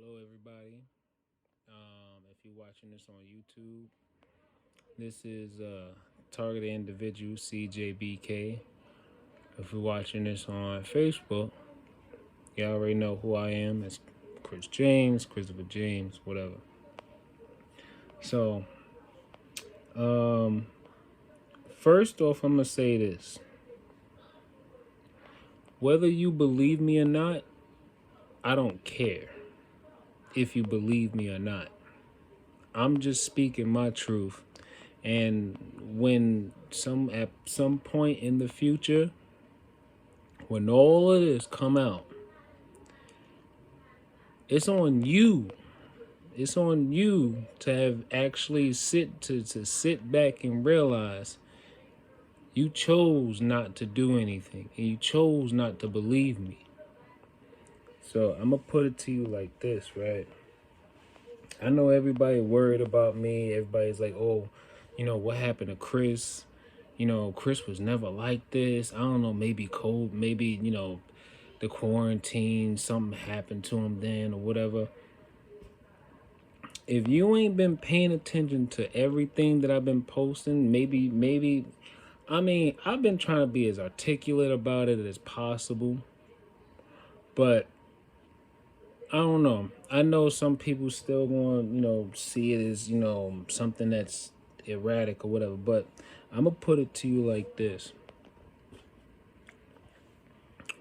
Hello, everybody. If you're watching this on YouTube, this is targeted individual CJBK. If you're watching this on Facebook, you already know who I am. It's Chris James, Christopher James, whatever. So, um, first off, I'm gonna say this: whether you believe me or not, I don't care if you believe me or not. I'm just speaking my truth. And when at some point in the future, when all of this come out, it's on you. It's on you to have actually to sit back and realize you chose not to do anything and you chose not to believe me. So I'm gonna put it to you like this, right? I know everybody worried about me. Everybody's like, oh, what happened to Chris? Chris was never like this. I don't know, maybe cold, maybe, the quarantine, something happened to him then or whatever. If you ain't been paying attention to everything that I've been posting, I've been trying to be as articulate about it as possible, but I don't know. I know some people still going, see it as, something that's erratic or whatever, but I'm going to put it to you like this.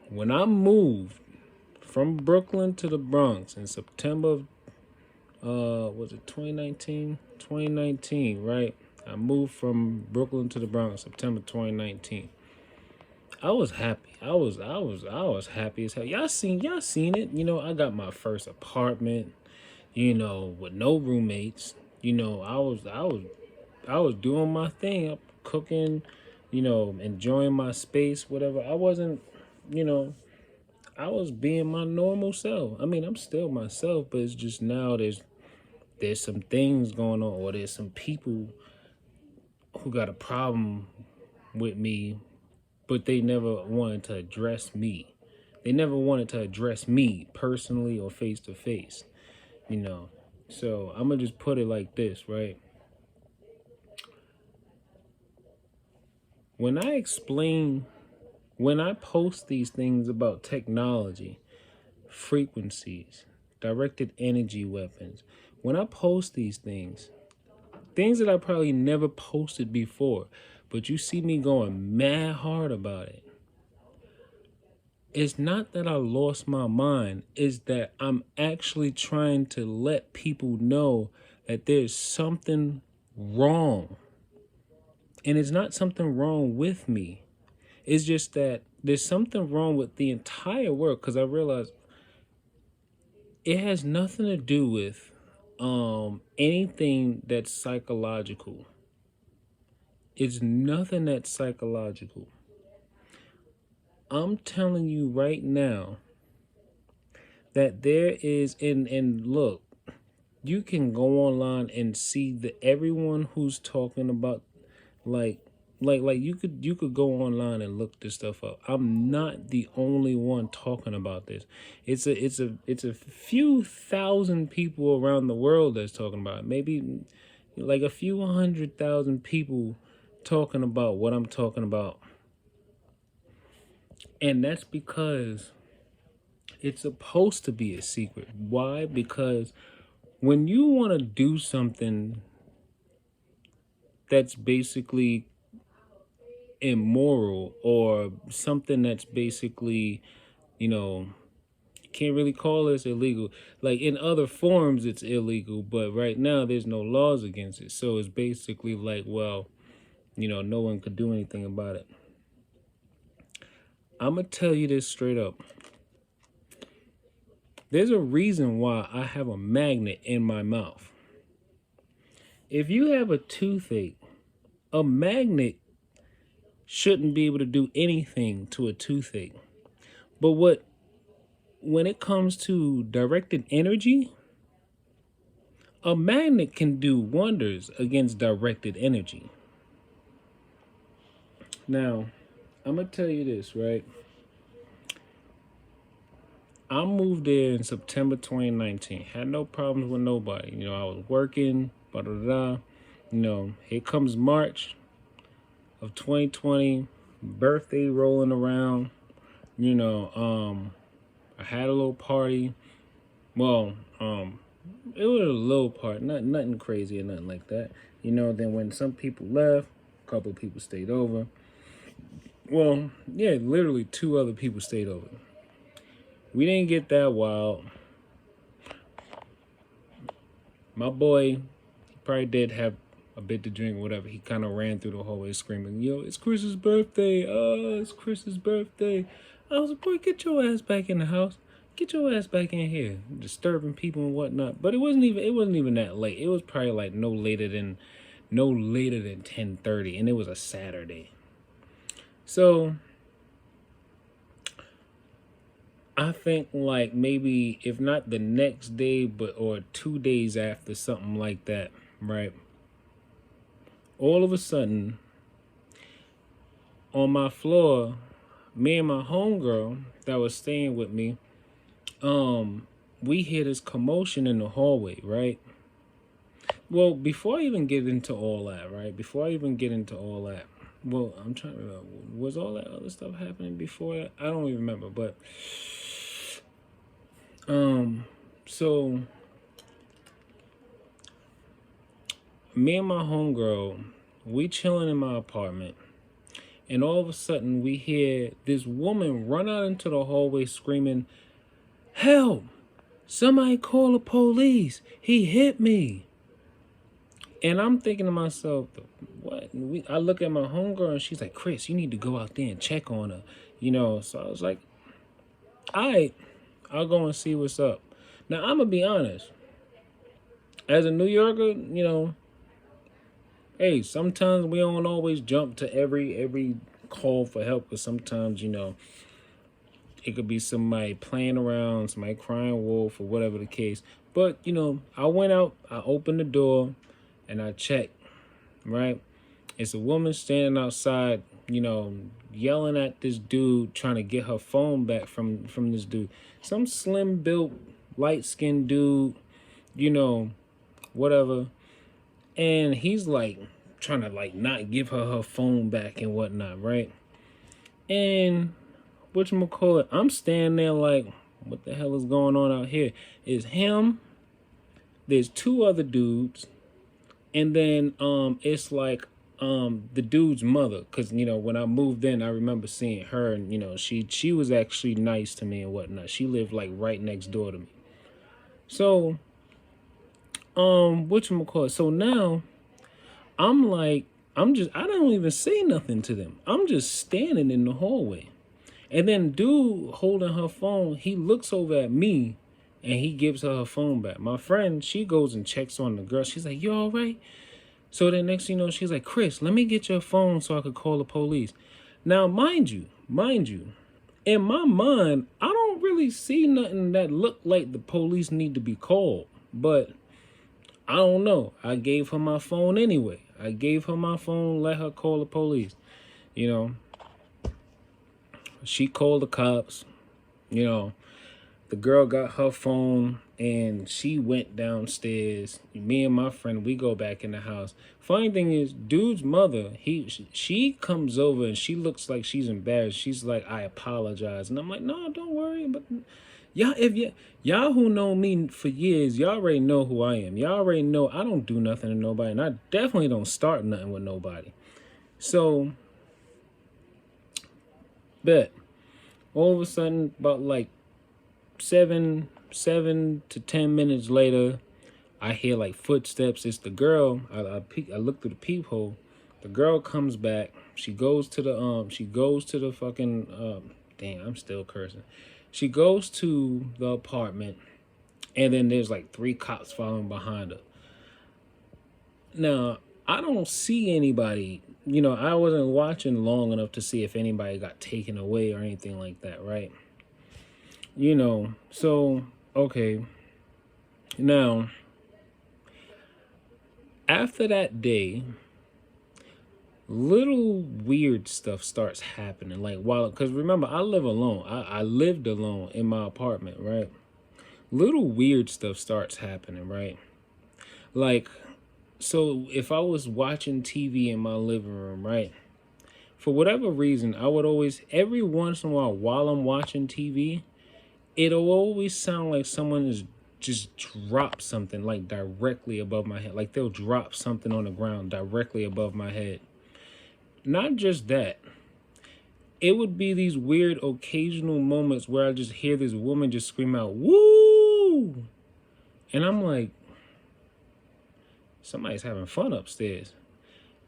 When I moved from Brooklyn to the Bronx in September of, was it 2019? 2019, right? I moved from Brooklyn to the Bronx September 2019. I was happy. I was happy as hell. Y'all seen it. I got my first apartment, with no roommates. I was doing my thing, cooking, enjoying my space, whatever. I wasn't, you know, I was being my normal self. I mean, I'm still myself, but it's just now there's some things going on, or there's some people who got a problem with me, but they never wanted to address me. They never wanted to address me personally or face to face, you know. So I'm gonna just put it like this, right? When I explain, when I post these things about technology, frequencies, directed energy weapons, when I post these things that I probably never posted before, but you see me going mad hard about it. It's not that I lost my mind, it's that I'm actually trying to let people know that there's something wrong. And it's not something wrong with me. It's just that there's something wrong with the entire world, because I realize it has nothing to do with anything that's psychological. It's nothing that's psychological. I'm telling you right now that there is, and look, you can go online and see that everyone who's talking about like you could go online and look this stuff up. I'm not the only one talking about this. It's a few thousand people around the world that's talking about it. Maybe like a few 100,000 people talking about what I'm talking about. And that's because it's supposed to be a secret. Why? Because when you want to do something that's basically immoral, or something that's basically, can't really call this illegal. Like in other forms, it's illegal, but right now there's no laws against it. So it's basically like, well, no one could do anything about it. I'm going to tell you this straight up. There's a reason why I have a magnet in my mouth. If you have a toothache, a magnet shouldn't be able to do anything to a toothache. But when it comes to directed energy, a magnet can do wonders against directed energy. Now, I'm going to tell you this, right? I moved there in September 2019. Had no problems with nobody. I was working, da da da. Here comes March of 2020, birthday rolling around. I had a little party. Well, it was a little party, nothing crazy or nothing like that. Then when some people left, a couple of people stayed over. Well, yeah, literally two other people stayed over. We didn't get that wild. My boy, he probably did have a bit to drink, whatever. He kind of ran through the hallway screaming, "Yo, it's Chris's birthday! It's Chris's birthday!" I was like, "Boy, get your ass back in the house. Get your ass back in here, disturbing people and whatnot." But it wasn't even that late. It was probably like no later than 10:30, and it was a Saturday. So I think like maybe if not the next day, or 2 days after, something like that, right? All of a sudden, on my floor, me and my homegirl that was staying with me, we hear this commotion in the hallway, right? Well, before I even get into all that, well, I'm trying to remember, was all that other stuff happening before that? I don't even remember, but so me and my homegirl, we chilling in my apartment, and all of a sudden we hear this woman run out into the hallway screaming, "Help! Somebody call the police! He hit me!" And I'm thinking to myself, what? I look at my homegirl and she's like, "Chris, you need to go out there and check on her." So I was like, all right, I'll go and see what's up. Now, I'm going to be honest. As a New Yorker, hey, sometimes we don't always jump to every call for help, because sometimes, it could be somebody playing around, somebody crying wolf, or whatever the case. But, I went out, I opened the door, and I checked, right? It's a woman standing outside, yelling at this dude, trying to get her phone back from this dude. Some slim built, light skinned dude, whatever. And he's like trying to like not give her phone back and whatnot, right? And whatchamacallit, I'm standing there like, what the hell is going on out here? It's him, there's two other dudes, and then it's like the dude's mother, because when I moved in, I remember seeing her, and she was actually nice to me and whatnot. She lived like right next door to me. So whatchamacallit, so now I'm like, I don't even say nothing to them. I'm just standing in the hallway. And then dude holding her phone, he looks over at me and he gives her phone back. My friend, she goes and checks on the girl. She's like, "You all right?" So then next thing you know, she's like, "Chris, let me get your phone so I could call the police." Now, mind you, in my mind, I don't really see nothing that look like the police need to be called. But I don't know. I gave her my phone anyway. Let her call the police. She called the cops. The girl got her phone and she went downstairs. Me and my friend, we go back in the house. Funny thing is, dude's mother, she comes over and she looks like she's embarrassed. She's like, "I apologize." And I'm like, "No, don't worry." But y'all who know me for years, y'all already know who I am. Y'all already know I don't do nothing to nobody, and I definitely don't start nothing with nobody. So, bet all of a sudden, about like 7 to 10 minutes later, I hear like footsteps. It's the girl. I look through the peephole. The girl comes back. She goes to the fucking dang, I'm still cursing. She goes to the apartment, and then there's like 3 cops following behind her. Now, I don't see anybody. I wasn't watching long enough to see if anybody got taken away or anything like that, right? So, okay. Now, after that day, little weird stuff starts happening. Like, while, because remember, I live alone. I lived alone in my apartment, right? Little weird stuff starts happening, right? Like, so if I was watching TV in my living room, right? For whatever reason, I would always, every once in a while I'm watching TV, it'll always sound like someone is just drop something like directly above my head. Like they'll drop something on the ground directly above my head. Not just that, it would be these weird occasional moments where I just hear this woman just scream out, "Woo!" And I'm like, somebody's having fun upstairs.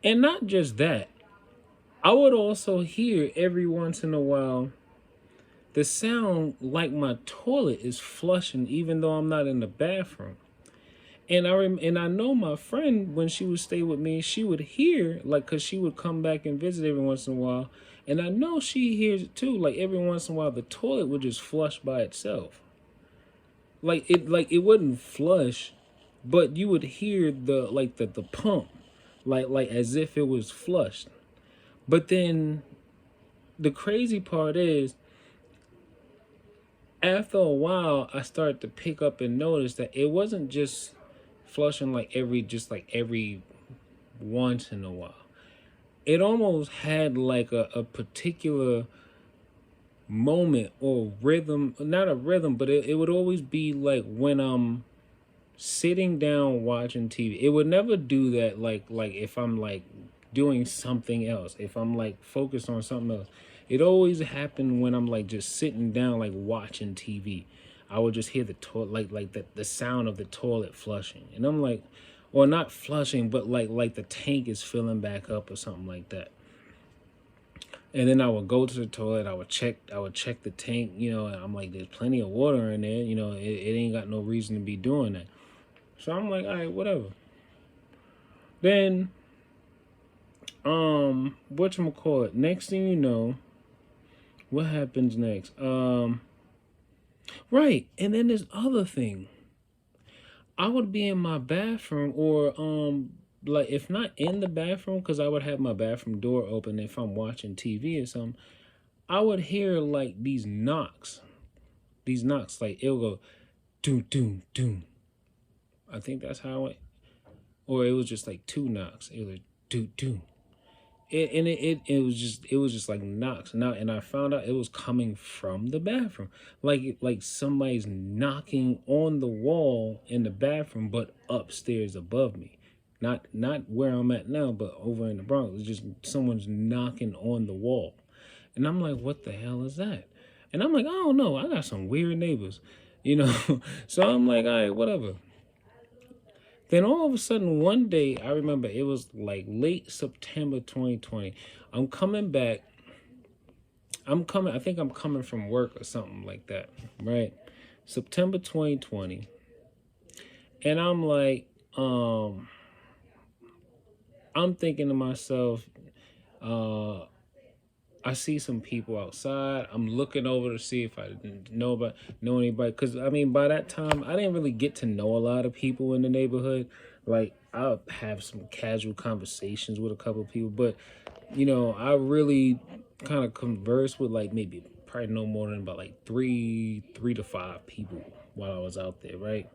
And not just that, I would also hear every once in a while the sound like my toilet is flushing, even though I'm not in the bathroom. And I know my friend, when she would stay with me, she would hear, like, cause she would come back and visit every once in a while, and I know she hears it too. Like every once in a while, the toilet would just flush by itself. Like it wouldn't flush, but you would hear the pump, like as if it was flushed. But then the crazy part is, after a while, I started to pick up and notice that it wasn't just flushing like every once in a while. It almost had like a particular moment or rhythm, not a rhythm, but it would always be like when I'm sitting down watching TV. It would never do that like if I'm like doing something else, if I'm like focused on something else. It always happened when I'm like just sitting down like watching TV. I would just hear the toilet, like the sound of the toilet flushing, and I'm like, or not flushing, but like the tank is filling back up or something like that. And then I would go to the toilet. I would check the tank. And I'm like, there's plenty of water in there. It ain't got no reason to be doing that. So I'm like, all right, whatever. Then, whatchamacallit, next thing you know, what happens next? Right, and then this other thing. I would be in my bathroom, or like if not in the bathroom, because I would have my bathroom door open if I'm watching TV or something. I would hear like these knocks. These knocks, like it'll go doom doom doom. I think that's how it, or it was just like two knocks. It was like doom doom. It was just like knocks. And I found out it was coming from the bathroom, like somebody's knocking on the wall in the bathroom, but upstairs above me, not where I'm at now, but over in the Bronx. It's just someone's knocking on the wall, and I'm like, what the hell is that? And I'm like, I don't know. I got some weird neighbors. So I'm like, all right, whatever. Then all of a sudden, one day, I remember it was like late September 2020. I'm coming back. I think I'm coming from work or something like that, right? September 2020. And I'm like, I'm thinking to myself, uh, I see some people outside. I'm looking over to see if I know anybody. Because, I mean, by that time, I didn't really get to know a lot of people in the neighborhood. Like, I'll have some casual conversations with a couple of people. But, I really kind of conversed with, like, maybe probably no more than about, like, three to five people while I was out there, right?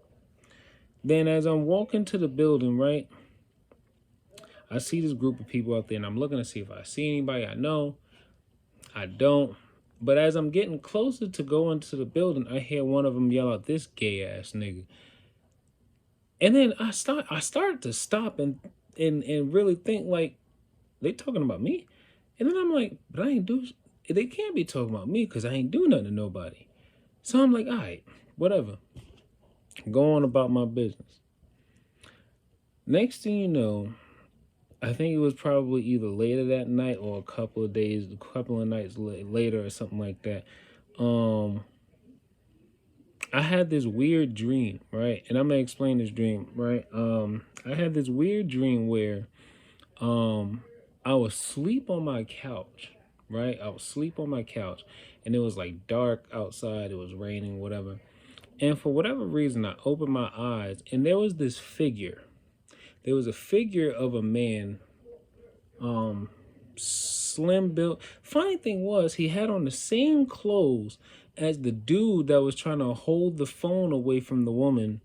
Then as I'm walking to the building, right, I see this group of people out there, and I'm looking to see if I see anybody I know. I don't. But as I'm getting closer to going to the building, I hear one of them yell out, "This gay ass nigga." And then I start to stop and really think, like, they talking about me. And then I'm like, but I ain't do. They can't be talking about me because I ain't do nothing to nobody. So I'm like, all right, whatever. Go on about my business. Next thing you know, I think it was probably either later that night or a couple of nights later or something like that. I had this weird dream, right? And I'm gonna explain this dream, right? I had this weird dream where I was asleep on my couch, right? I was asleep on my couch, and it was like dark outside, it was raining, whatever. And for whatever reason, I opened my eyes, and there was this figure. There was a figure of a man Slim built. Funny thing was, he had on the same clothes as the dude that was trying to hold the phone away from the woman,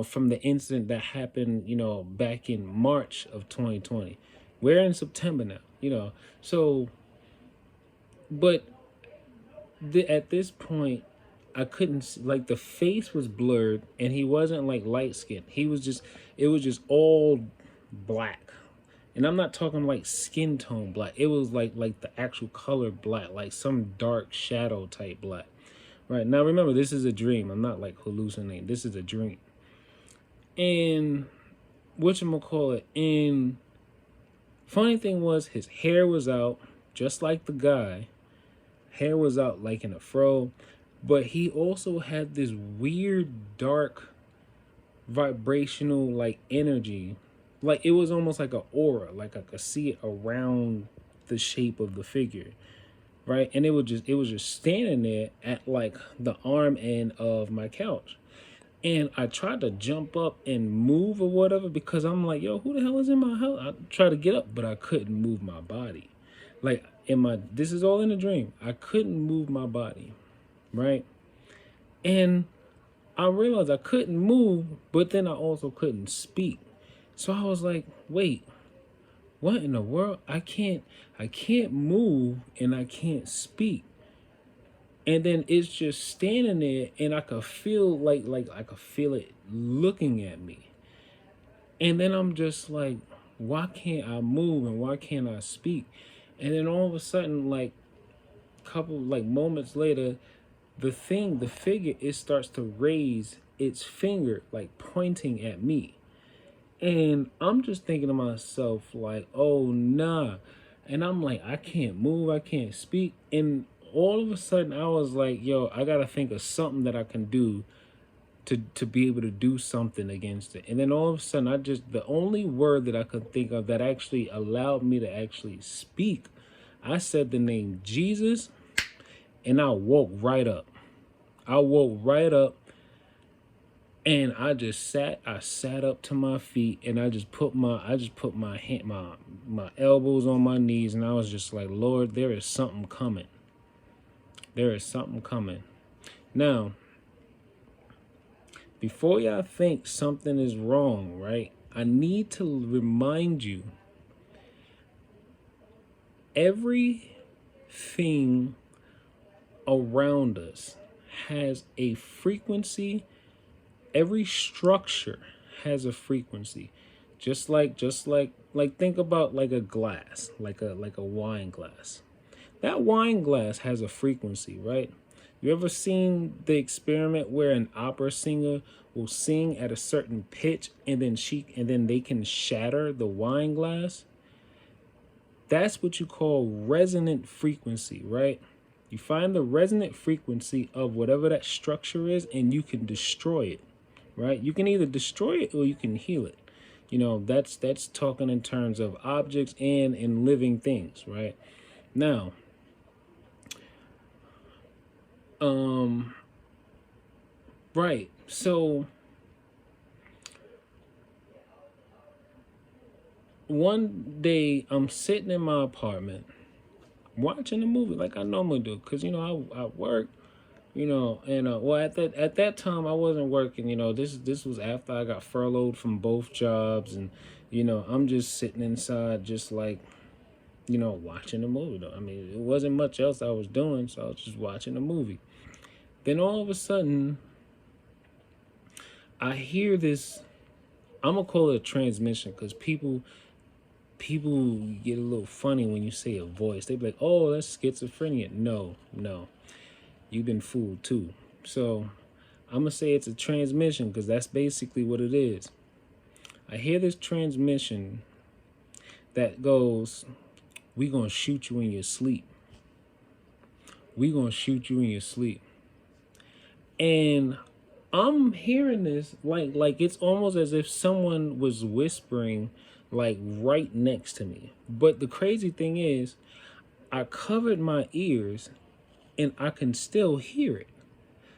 from the incident that happened, back in March of 2020. We're in September now, So, but at this point, I couldn't like the face was blurred, and he wasn't like light skinned. It was just all black, and I'm not talking like skin tone black. It was like the actual color black, like some dark shadow type black. Right now, remember, this is a dream. I'm not like hallucinating. This is a dream. And whatchamacallit, and funny thing was, his hair was out, just like the guy. Hair was out like in a fro, but he also had this weird dark vibrational like energy. Like it was almost like an aura, like I could see it around the shape of the figure. Right? And it was just standing there at like the arm end of my couch. And I tried to jump up and move or whatever because I'm like, yo, who the hell is in my house? I tried to get up, but I couldn't move my body. Like this is all in a dream. I couldn't move my body, right? And I realized I couldn't move, but then I also couldn't speak. So I was like, wait, what in the world? I can't move and I can't speak. And then it's just standing there, and I could feel like I could feel it looking at me. And then I'm just like, why can't I move and why can't I speak? And then all of a sudden, like couple like moments later, the figure, it starts to raise its finger, like pointing at me. And I'm just thinking to myself, like, oh nah. And I'm like, I can't move, I can't speak. And all of a sudden I was like, yo, I gotta think of something that I can do to be able to do something against it. And then all of a sudden the only word that I could think of that actually allowed me to actually speak, I said the name Jesus, and I woke right up. And I sat up to my feet, and I just put my elbows on my knees, and I was just like, Lord, there is something coming. There is something coming. Now, before y'all think something is wrong, right? I need to remind you, everything around us has a frequency. Every structure has a frequency. Just like think about like a glass, like a wine glass. That wine glass has a frequency, right? You ever seen the experiment where an opera singer will sing at a certain pitch, and then they can shatter the wine glass? That's what you call resonant frequency, right? You find the resonant frequency of whatever that structure is, and you can destroy it, right? You can either destroy it or you can heal it. That's talking in terms of objects and in living things, right? Now, right. So one day I'm sitting in my apartment watching a movie like I normally do, because I work, and well, at that time I wasn't working. This was after I got furloughed from both jobs, and I'm just sitting inside, just like watching a movie. Though I mean, it wasn't much else I was doing, so I was just watching a movie. Then all of a sudden, I hear this. I'm gonna call it a transmission, because people get a little funny when you say a voice. They be like, "Oh, that's schizophrenia." No, you've been fooled too. So I'm gonna say it's a transmission, because that's basically what it is. I hear this transmission that goes, "We gonna shoot you in your sleep. We gonna shoot you in your sleep." And I'm hearing this like it's almost as if someone was whispering like right next to me. But the crazy thing is, I covered my ears and I can still hear it.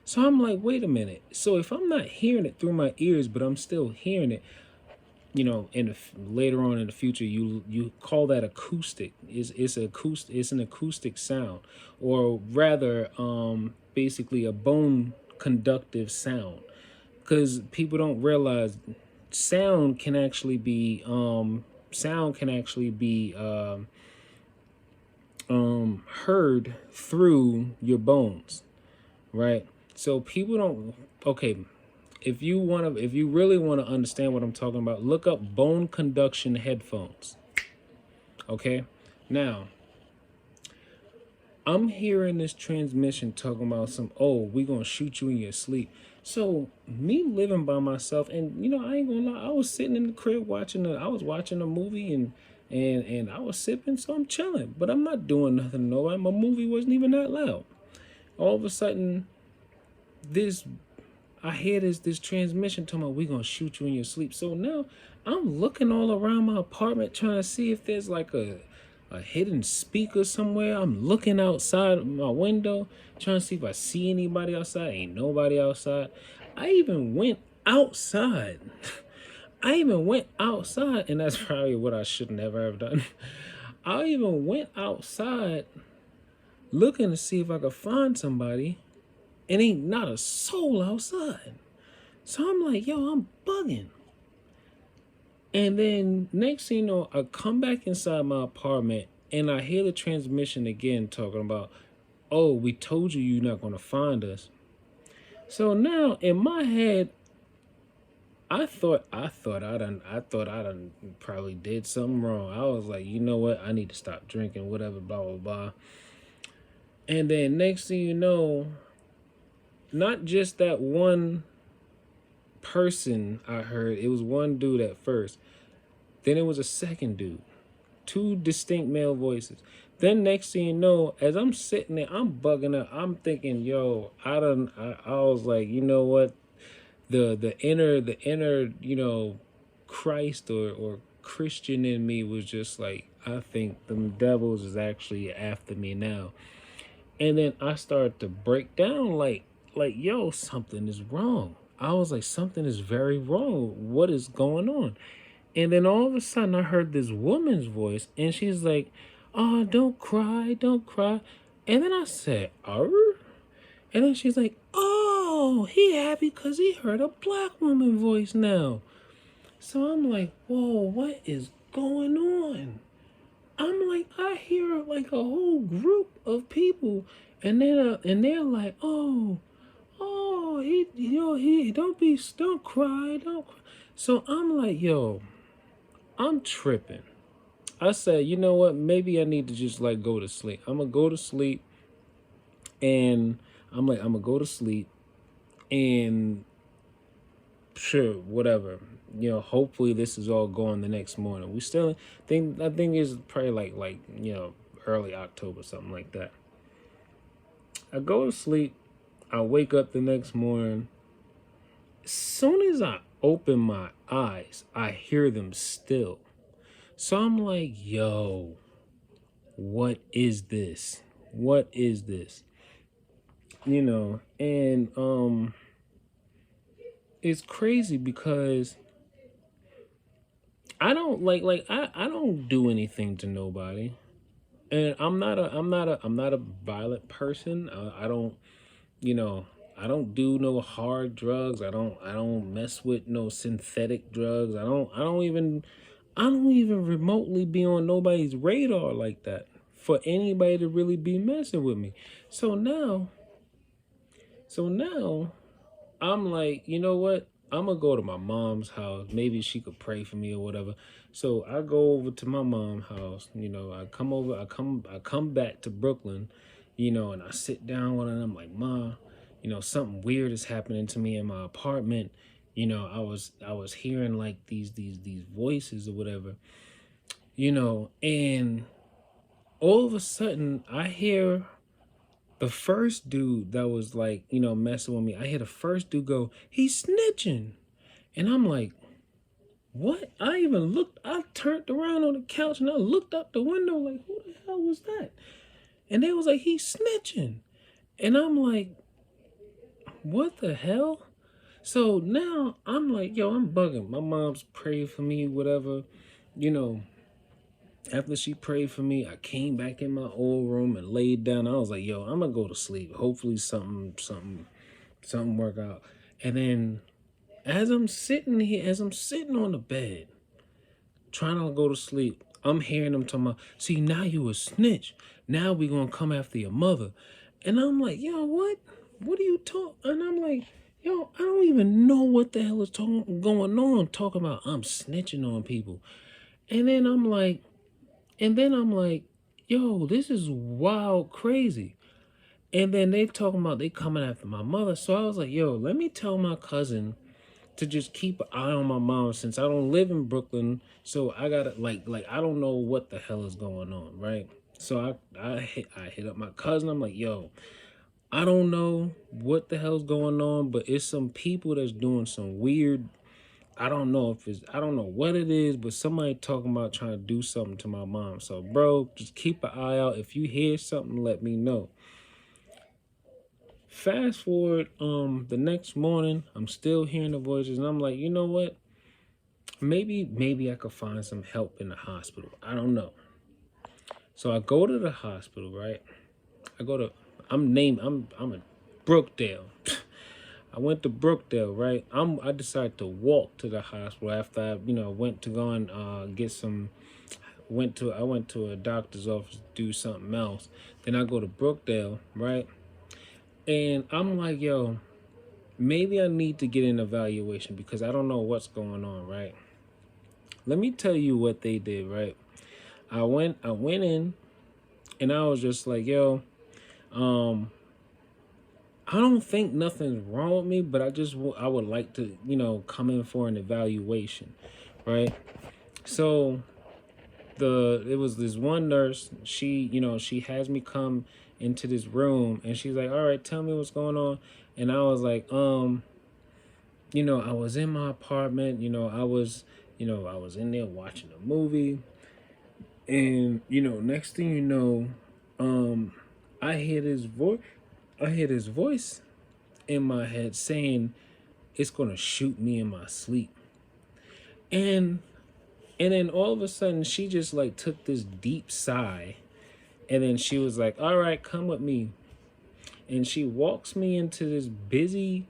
So I'm like, wait a minute. So if I'm not hearing it through my ears, but I'm still hearing it, in later on in the future, you call that acoustic. It's an acoustic sound, or rather, basically a bone conductive sound, because people don't realize sound can actually be heard through your bones, right? So people don't. Okay, if you really want to understand what I'm talking about, look up bone conduction headphones. Okay, now I'm hearing this transmission talking about we gonna shoot you in your sleep. So me living by myself, and I ain't gonna lie, I was sitting in the crib I was watching a movie, and I was sipping, so I'm chilling, but I'm not doing nothing to nobody. My movie wasn't even that loud. All of a sudden, this I hear this transmission talking about we gonna shoot you in your sleep. So now I'm looking all around my apartment trying to see if there's like a hidden speaker somewhere. I'm looking outside my window trying to see if I see anybody outside. Ain't nobody outside. I even went outside. And that's probably what I should never have done. I even went outside looking to see if I could find somebody, and ain't not a soul outside. So I'm like, yo, I'm bugging. And then next thing you know, I come back inside my apartment and I hear the transmission again talking about, oh, we told you you're not gonna find us. So now in my head, I thought I done probably did something wrong. I was like, you know what? I need to stop drinking, whatever, blah blah blah. And then next thing you know, not just that one person I heard, it was one dude at first. Then it was a second dude. Two distinct male voices. Then next thing you know, as I'm sitting there, I'm bugging out. I'm thinking, yo, I was like, you know what? The inner, Christ or Christian in me was just like, I think the devils is actually after me now. And then I started to break down like, yo, something is wrong. I was like, something is very wrong. What is going on? And then all of a sudden I heard this woman's voice, and she's like, oh, don't cry, don't cry. And then I said, and then she's like, oh, he happy because he heard a black woman voice now. So I'm like, whoa, what is going on? I'm like, I hear like a whole group of people, and they're like, he don't cry, don't cry. So I'm like, yo, I'm tripping. I said, you know what? Maybe I need to just like go to sleep. I'm gonna go to sleep, and I'm gonna go to sleep, and sure, whatever. Hopefully this is all gone the next morning. I think it's probably like early October, something like that. I go to sleep. I wake up the next morning. As soon as I open my eyes, I hear them still. So I'm like, yo, what is this? What is this? And it's crazy because I don't I don't do anything to nobody. And I'm not a violent person. I don't, I don't do no hard drugs. I don't mess with no synthetic drugs. I don't even remotely be on nobody's radar like that for anybody to really be messing with me. So now I'm like, you know what? I'm gonna go to my mom's house. Maybe she could pray for me or whatever. So I go over to my mom's house. I come back to Brooklyn, and I sit down with her and I'm like, Ma, something weird is happening to me in my apartment. I was hearing like these voices or whatever, and all of a sudden I hear the first dude that was like, messing with me. I hear the first dude go, he's snitching. And I'm like, what? I turned around on the couch and I looked up the window like, who the hell was that? And they was like, he's snitching. And I'm like, what the hell? So now I'm like, yo, I'm bugging. My mom's prayed for me, whatever. You know, after she prayed for me, I came back in my old room and laid down. I was like, yo, I'm gonna go to sleep. Hopefully something work out. And then as I'm sitting here, as I'm sitting on the bed, trying to go to sleep, I'm hearing them talking about, see, now you a snitch. Now we gonna come after your mother. And I'm like, yo, what? What are you talking? And I'm like, yo, I don't even know what the hell is going on. Talking about I'm snitching on people. And then I'm like, yo, this is wild crazy. And then they talking about they coming after my mother. So I was like, yo, let me tell my cousin to just keep an eye on my mom since I don't live in Brooklyn. So I gotta like I don't know what the hell is going on, right? So I hit up my cousin. I'm like, yo, I don't know what the hell's going on, but it's some people that's doing some weird. I don't know what it is, but somebody talking about trying to do something to my mom. So bro, just keep an eye out. If you hear something, let me know. Fast forward, the next morning, I'm still hearing the voices, and I'm like, you know what? Maybe I could find some help in the hospital. I don't know. So I go to the hospital, right? I go to I'm in Brookdale. I went to Brookdale, right? I decided to walk to the hospital after I, went to go and get some I went to a doctor's office to do something else. Then I go to Brookdale, right? And I'm like, yo, maybe I need to get an evaluation because I don't know what's going on, right? Let me tell you what they did, right? I went in and I was just like, yo, um, I don't think nothing's wrong with me, but I would like to, come in for an evaluation, right? So it was this one nurse, she has me come into this room and she's like, all right, tell me what's going on. And I was like, I was in my apartment, I was in there watching a movie. And, next thing you know, um, I hear this voice. I hear this voice in my head saying it's gonna shoot me in my sleep. And then all of a sudden she just like took this deep sigh and then she was like, all right, come with me. And she walks me into this busy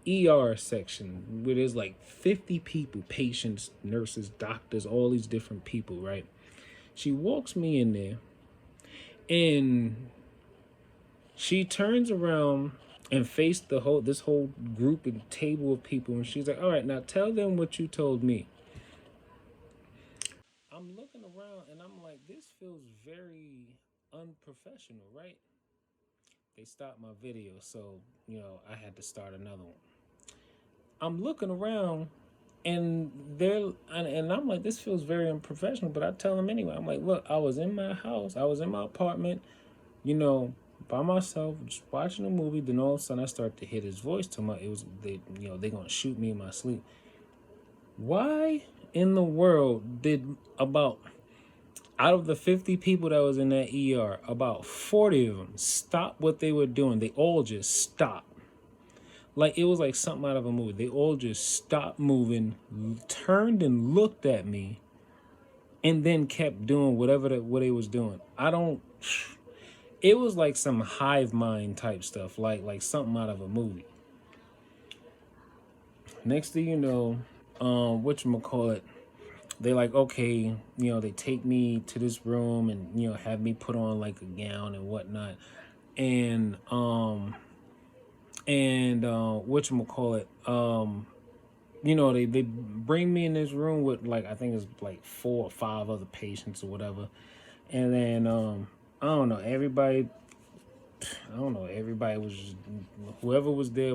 ER section where there's like 50 people, patients, nurses, doctors, all these different people, right? She walks me in there and she turns around and faced this whole group and table of people, and she's like, all right, now tell them what you told me. I'm looking around and I'm like, this feels very unprofessional, right? They stopped my video, so I had to start another one. I'm looking around and I'm like, this feels very unprofessional, but I tell them anyway. I'm like, look, I was in my house, I was in my apartment, you know, by myself, just watching a movie. Then all of a sudden, I start to hear his voice to my. It was they gonna shoot me in my sleep. Why in the world did about out of the 50 people that was in that ER, about 40 of them stop what they were doing? They all just stopped. Like it was like something out of a movie. They all just stopped moving, turned and looked at me, and then kept doing what they was doing. I don't. It was like some hive mind type stuff, like something out of a movie. Next thing you know, whatchamacallit, they like, okay, they take me to this room and, have me put on like a gown and whatnot. And whatchamacallit, they bring me in this room with like, I think it's like 4 or 5 other patients or whatever. And then, I don't know, everybody was just, whoever was there,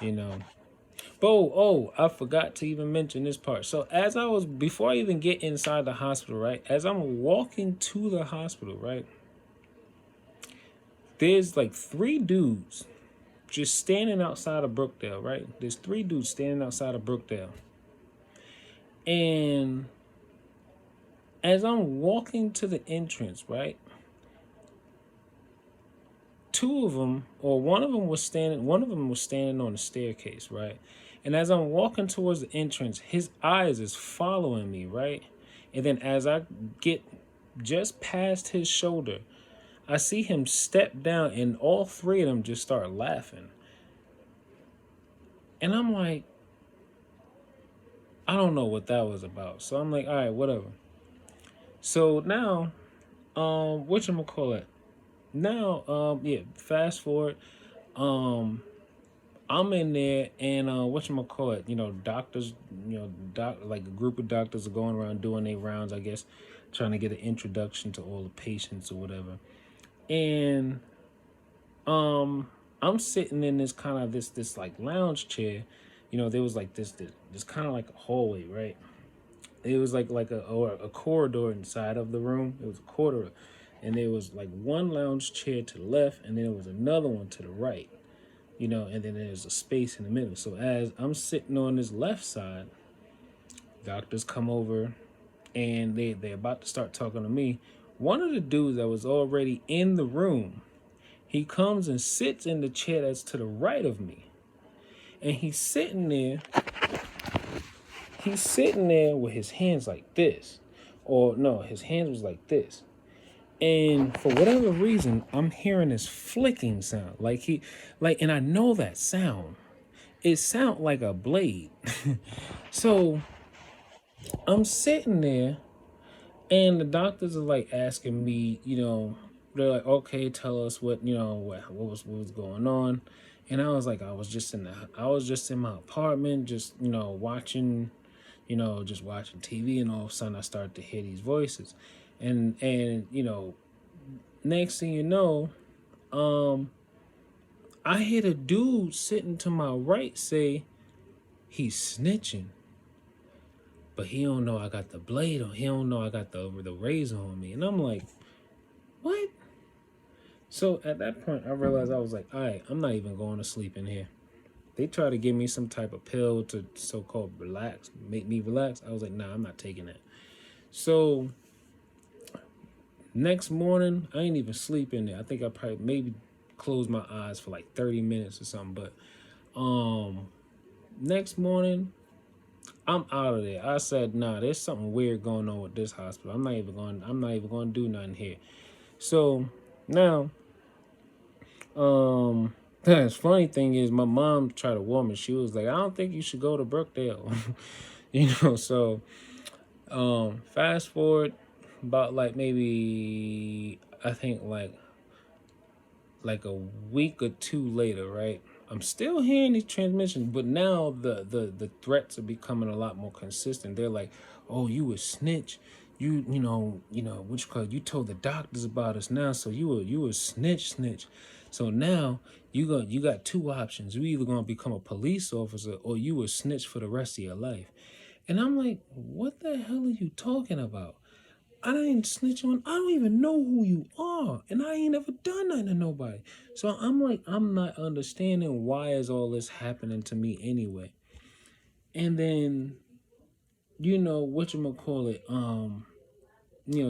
you know. I forgot to even mention this part. So before I even get inside the hospital, right, as I'm walking to the hospital, right, there's like 3 dudes just standing outside of Brookdale, right? There's 3 dudes standing outside of Brookdale. And as I'm walking to the entrance, right, two of them, or one of them was standing on the staircase, right? And as I'm walking towards the entrance, his eyes is following me, right? And then as I get just past his shoulder, I see him step down, and all three of them just start laughing. And I'm like, I don't know what that was about. So I'm like, all right, whatever. So now, whatchamacallit? Now, yeah, fast forward. Um, I'm in there, and whatchamacallit, doctors, like a group of doctors are going around doing their rounds, I guess, trying to get an introduction to all the patients or whatever. And I'm sitting in this kind of this like lounge chair. There was like this kind of like a hallway, right? It was like a corridor inside of the room. It was a corridor, and there was like one lounge chair to the left, and then there was another one to the right. And then there's a space in the middle. So as I'm sitting on this left side, doctors come over, and they're about to start talking to me. One of the dudes that was already in the room, he comes and sits in the chair that's to the right of me. And he's sitting there with his hands like this. Or no, his hands was like this. And for whatever reason, I'm hearing this flicking sound. And I know that sound. It sounds like a blade. So I'm sitting there, and the doctors are like asking me, they're like, okay, tell us what was going on. And I was like, I was just in my apartment, just, watching, just watching TV, and all of a sudden I started to hear these voices. And next thing you know, I hear a dude sitting to my right say he's snitching. But he don't know I got the blade on. He don't know I got the razor on me. And I'm like, what? So at that point, I realized, I was like, all right, I'm not even going to sleep in here. They try to give me some type of pill to so-called relax, make me relax. I was like, nah, I'm not taking that. So next morning, I ain't even sleep in there. I think I probably maybe closed my eyes for like 30 minutes or something. But next morning, I'm out of there. I said, nah, there's something weird going on with this hospital. I'm not even going to do nothing here. So now, the funny thing is, my mom tried to warn me. She was like, I don't think you should go to Brookdale. So fast forward about like maybe, I think like a week or two later, right? I'm still hearing these transmissions, but now the threats are becoming a lot more consistent. They're like, oh, you a snitch. Which cause you told the doctors about us now, so you a snitch. So now you got two options. You either gonna become a police officer, or you a snitch for the rest of your life. And I'm like, what the hell are you talking about? I ain't snitch on. I don't even know who you are, and I ain't ever done nothing to nobody. So I'm like, I'm not understanding why is all this happening to me anyway. And then, whatchamacallit,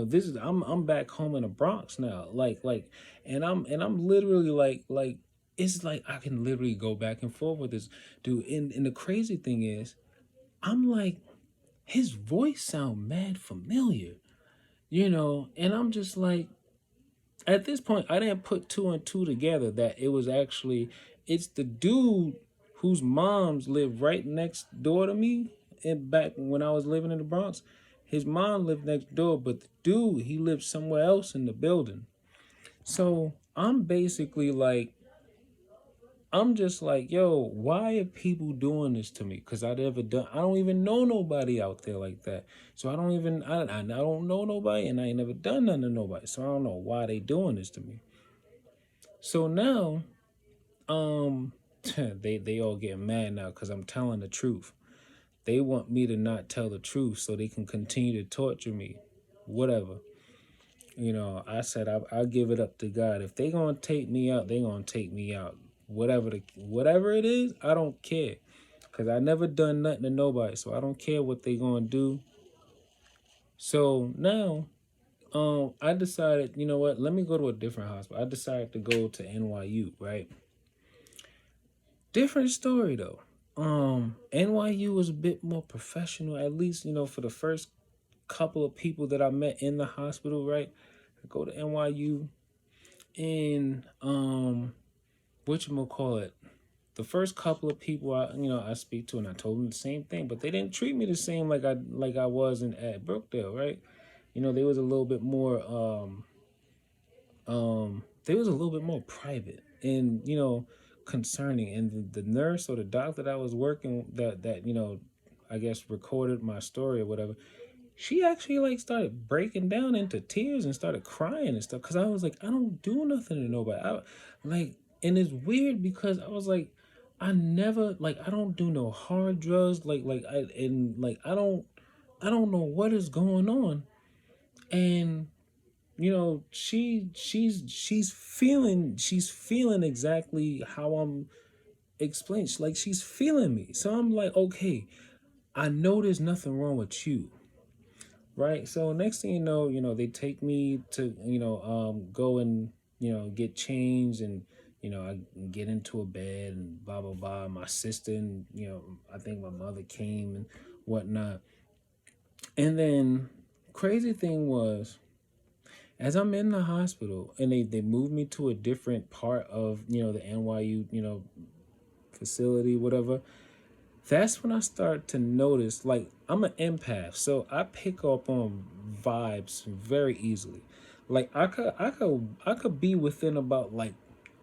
this is I'm back home in the Bronx now. And I'm literally like it's like I can literally go back and forth with this dude. And the crazy thing is, I'm like, his voice sound mad familiar. And I'm just like, at this point, I didn't put two and two together that it's the dude whose moms lived right next door to me. And back when I was living in the Bronx, his mom lived next door, but the dude, he lived somewhere else in the building. So I'm basically like, I'm just like, yo, why are people doing this to me? Because I don't even know nobody out there like that. So I don't know nobody, and I ain't never done nothing to nobody. So I don't know why they doing this to me. So now, they all get mad now because I'm telling the truth. They want me to not tell the truth so they can continue to torture me. Whatever. I said I'll give it up to God. If they gonna take me out, they gonna take me out. Whatever it is, I don't care, because I never done nothing to nobody, so I don't care what they gonna do. So now, I decided, you know what, let me go to a different hospital. I decided to go to NYU, right? Different story though. NYU was a bit more professional, at least, for the first couple of people that I met in the hospital, right? I go to NYU and whatchamacallit, the first couple of people I speak to, and I told them the same thing, but they didn't treat me the same like I was at Brookdale, right? They was a little bit more they was a little bit more private and concerning, and the nurse or the doctor that I was working that I guess recorded my story or whatever, she actually like started breaking down into tears and started crying and stuff because I was like, I don't do nothing to nobody. And it's weird because I was like, I never, like, I don't do no hard drugs, I don't know what is going on. And she's feeling exactly how I'm explaining. Like, she's feeling me, so I'm like, okay, I know there's nothing wrong with you, right? So next thing they take me to go and get changed, and I get into a bed and blah blah blah. My sister and I think my mother came and whatnot. And then crazy thing was, as I'm in the hospital and they moved me to a different part of the NYU facility, whatever. That's when I start to notice, like, I'm an empath, so I pick up on vibes very easily. Like, I could be within about like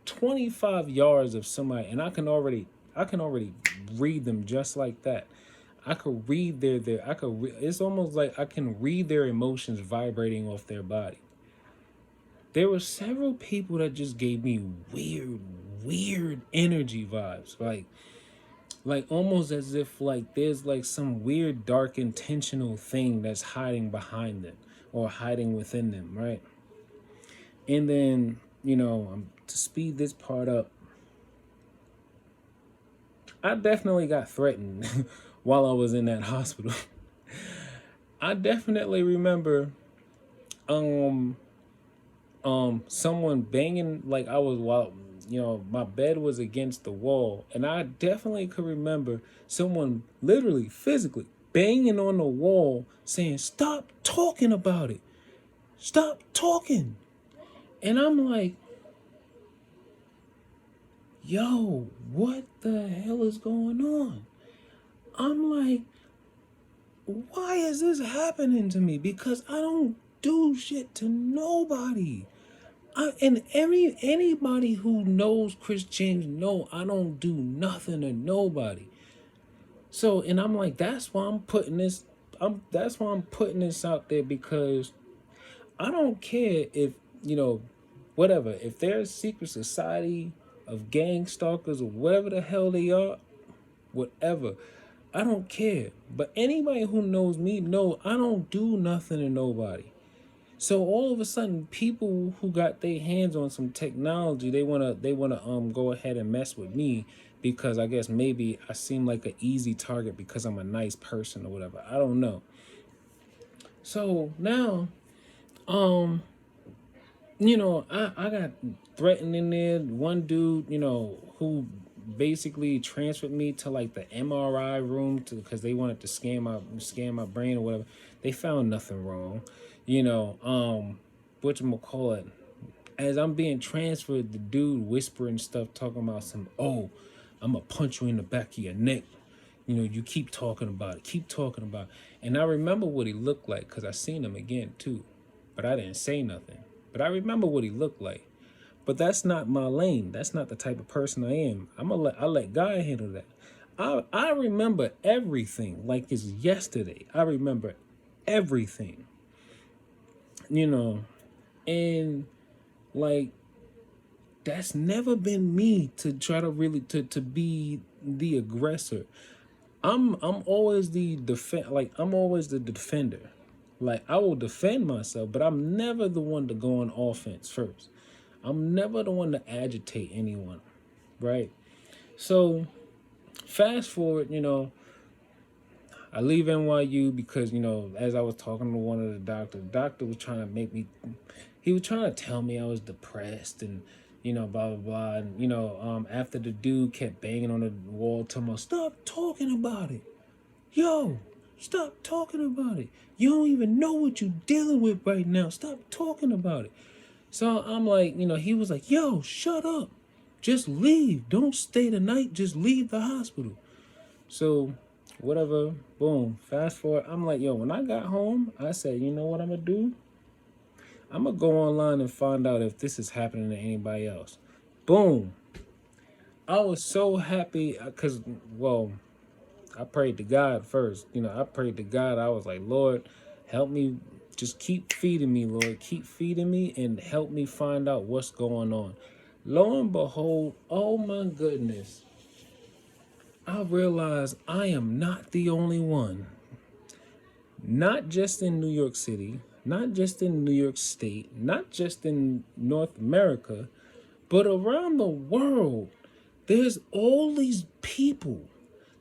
25 yards of somebody, and I can already read them just like that. I could read it's almost like I can read their emotions vibrating off their body. There were several people that just gave me weird energy vibes, like almost as if like there's like some weird dark intentional thing that's hiding behind them or hiding within them, right? And then to speed this part up, I definitely got threatened while I was in that hospital. I definitely remember um someone banging, like, I was, while my bed was against the wall, and I definitely could remember someone literally physically banging on the wall saying, stop talking about it, stop talking. And I'm like, yo, what the hell is going on? I'm like, why is this happening to me? Because I don't do shit to nobody. And anybody who knows Chris James know I don't do nothing to nobody. So, and I'm like, that's why I'm putting this out there, because I don't care if whatever, if there's secret society of Gangstalkers or whatever the hell they are, whatever. I don't care. But anybody who knows me know I don't do nothing to nobody. So all of a sudden, people who got their hands on some technology, they wanna go ahead and mess with me, because I guess maybe I seem like an easy target because I'm a nice person or whatever. I don't know. So now, I got threatened in there. One dude, who basically transferred me to like the MRI room because they wanted to scan my brain or whatever. They found nothing wrong. Whatchamacallit, as I'm being transferred, the dude whispering stuff, talking about some, oh, I'm gonna punch you in the back of your neck. You keep talking about it, keep talking about it. And I remember what he looked like because I seen him again too, but I didn't say nothing. But I remember what he looked like. But that's not my lane. That's not the type of person I am. I let God handle that. I remember everything like it's yesterday. I remember everything. You know, and like, that's never been me to try to really to be the aggressor. I'm always I'm always the defender. Like, I will defend myself, but I'm never the one to go on offense first. I'm never the one to agitate anyone, right? So fast forward, I leave NYU because, as I was talking to one of the doctor was trying to make me, he was trying to tell me I was depressed and, blah, blah, blah. And, after the dude kept banging on the wall, telling me, stop talking about it. Yo, stop talking about it. You don't even know what you're dealing with right now. Stop talking about it. So I'm like, he was like, yo, shut up. Just leave. Don't stay the night. Just leave the hospital. So, whatever, boom, fast forward. I'm like, yo, when I got home, I said, you know what I'm going to do? I'm going to go online and find out if this is happening to anybody else. Boom. I was so happy because, well, I prayed to God first. I prayed to God. I was like, Lord, help me. Just keep feeding me, Lord. Keep feeding me and help me find out what's going on. Lo and behold, oh my goodness, I realized I am not the only one. Not just in New York City, not just in New York State, not just in North America, but around the world. There's all these people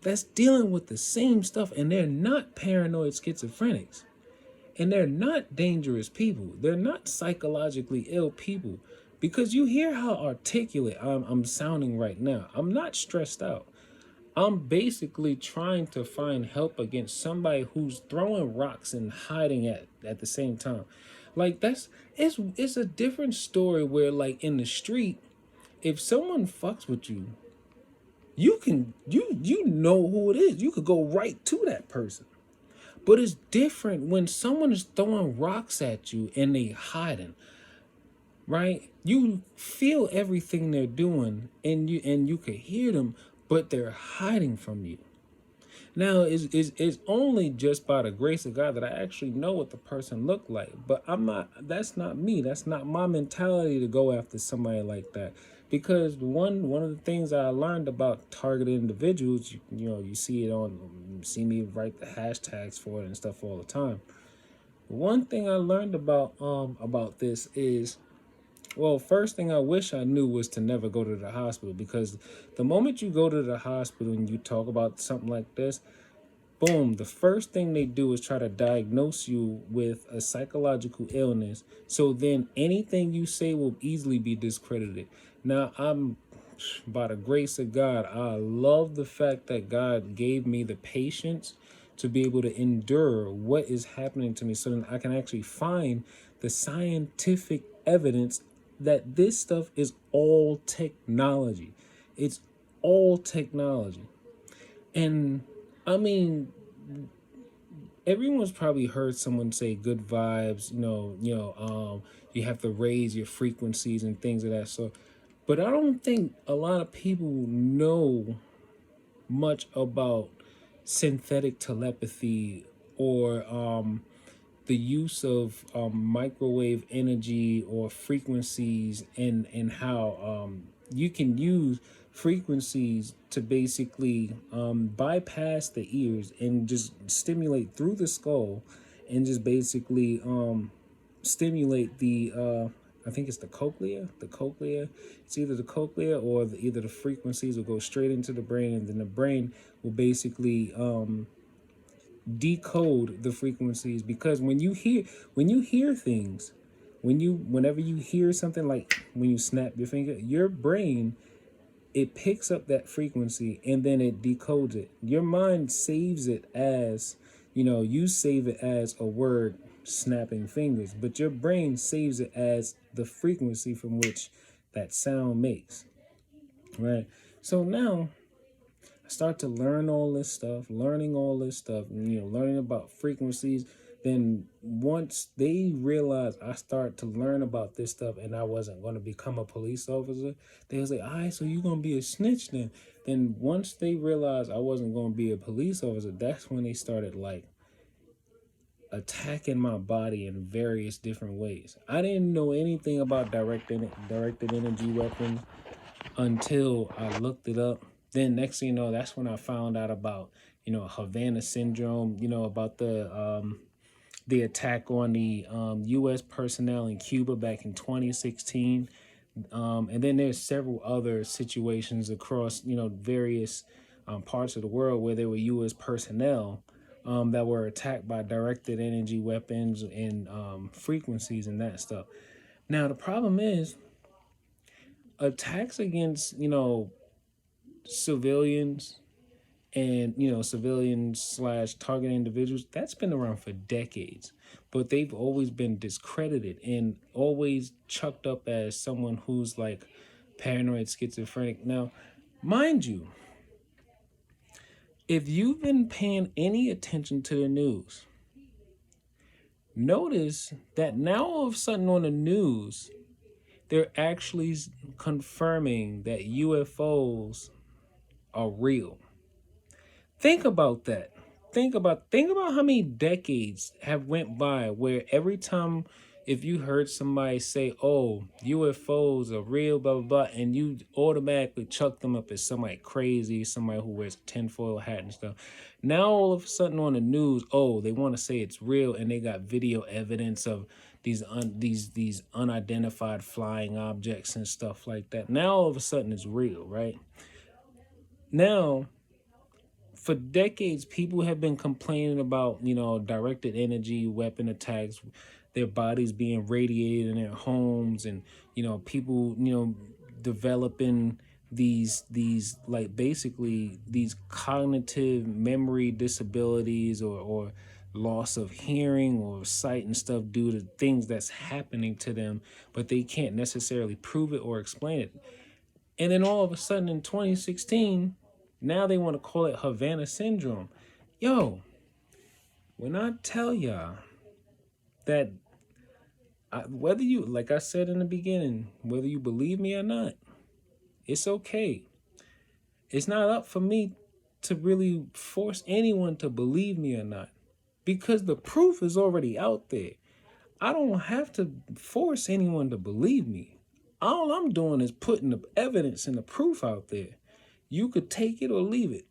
that's dealing with the same stuff, and they're not paranoid schizophrenics. And they're not dangerous people. They're not psychologically ill people. Because you hear how articulate I'm sounding right now. I'm not stressed out. I'm basically trying to find help against somebody who's throwing rocks and hiding at the same time. Like it's a different story where, like, in the street, if someone fucks with you, you know who it is. You could go right to that person. But it's different when someone is throwing rocks at you and they hiding, right? You feel everything they're doing and you can hear them, but they're hiding from you. Now, it's only just by the grace of God that I actually know what the person looked like. But that's not me. That's not my mentality to go after somebody like that. Because one of the things I learned about targeted individuals, you see me write the hashtags for it and stuff all the time. One thing I learned about this is, well, first thing I wish I knew was to never go to the hospital, because the moment you go to the hospital and you talk about something like this, boom, the first thing they do is try to diagnose you with a psychological illness. So then anything you say will easily be discredited. Now, by the grace of God, I love the fact that God gave me the patience to be able to endure what is happening to me so that I can actually find the scientific evidence that this stuff is all technology. It's all technology. And I mean, everyone's probably heard someone say good vibes, you have to raise your frequencies and things of that sort. But I don't think a lot of people know much about synthetic telepathy or the use of microwave energy or frequencies, and how you can use frequencies to basically bypass the ears and just stimulate through the skull and just basically stimulate the I think it's the cochlea. It's either the cochlea or either the frequencies will go straight into the brain, and then the brain will basically decode the frequencies. Because when you hear things, whenever you hear something, like when you snap your finger, your brain, it picks up that frequency and then it decodes it. Your mind saves it as, you save it as a word, snapping fingers, but your brain saves it as the frequency from which that sound makes, right? So now I start to learning all this stuff, learning about frequencies. Then once they realized I started to learn about this stuff and I wasn't going to become a police officer, they was like, all right, so you're going to be a snitch then. Then once they realized I wasn't going to be a police officer, that's when they started like attacking my body in various different ways. I didn't know anything about directed energy weapons until I looked it up. Then next thing you know, that's when I found out about, Havana syndrome, about the attack on the U.S. personnel in Cuba back in 2016. And then there's several other situations across, various parts of the world where there were U.S. personnel that were attacked by directed energy weapons and frequencies and that stuff. Now the problem is attacks against civilians and civilians slash target individuals, that's been around for decades, but they've always been discredited and always chucked up as someone who's like paranoid schizophrenic. Now mind you, if you've been paying any attention to the news, notice that now all of a sudden on the news they're actually confirming that UFOs are real. Think about that. Think about how many decades have went by where every time if you heard somebody say, "Oh, UFOs are real," blah blah blah, and you automatically chuck them up as somebody crazy, somebody who wears a tinfoil hat and stuff. Now all of a sudden on the news, oh, they want to say it's real, and they got video evidence of these unidentified flying objects and stuff like that. Now all of a sudden it's real, right? Now for decades, people have been complaining about, directed energy weapon attacks, their bodies being radiated in their homes, and, people, developing these like basically these cognitive memory disabilities or loss of hearing or sight and stuff due to things that's happening to them, but they can't necessarily prove it or explain it. And then all of a sudden in 2016, now they want to call it Havana syndrome. Yo, when I tell y'all that whether you, like I said in the beginning, whether you believe me or not, it's okay. It's not up for me to really force anyone to believe me or not, because the proof is already out there. I don't have to force anyone to believe me. All I'm doing is putting the evidence and the proof out there. You could take it or leave it.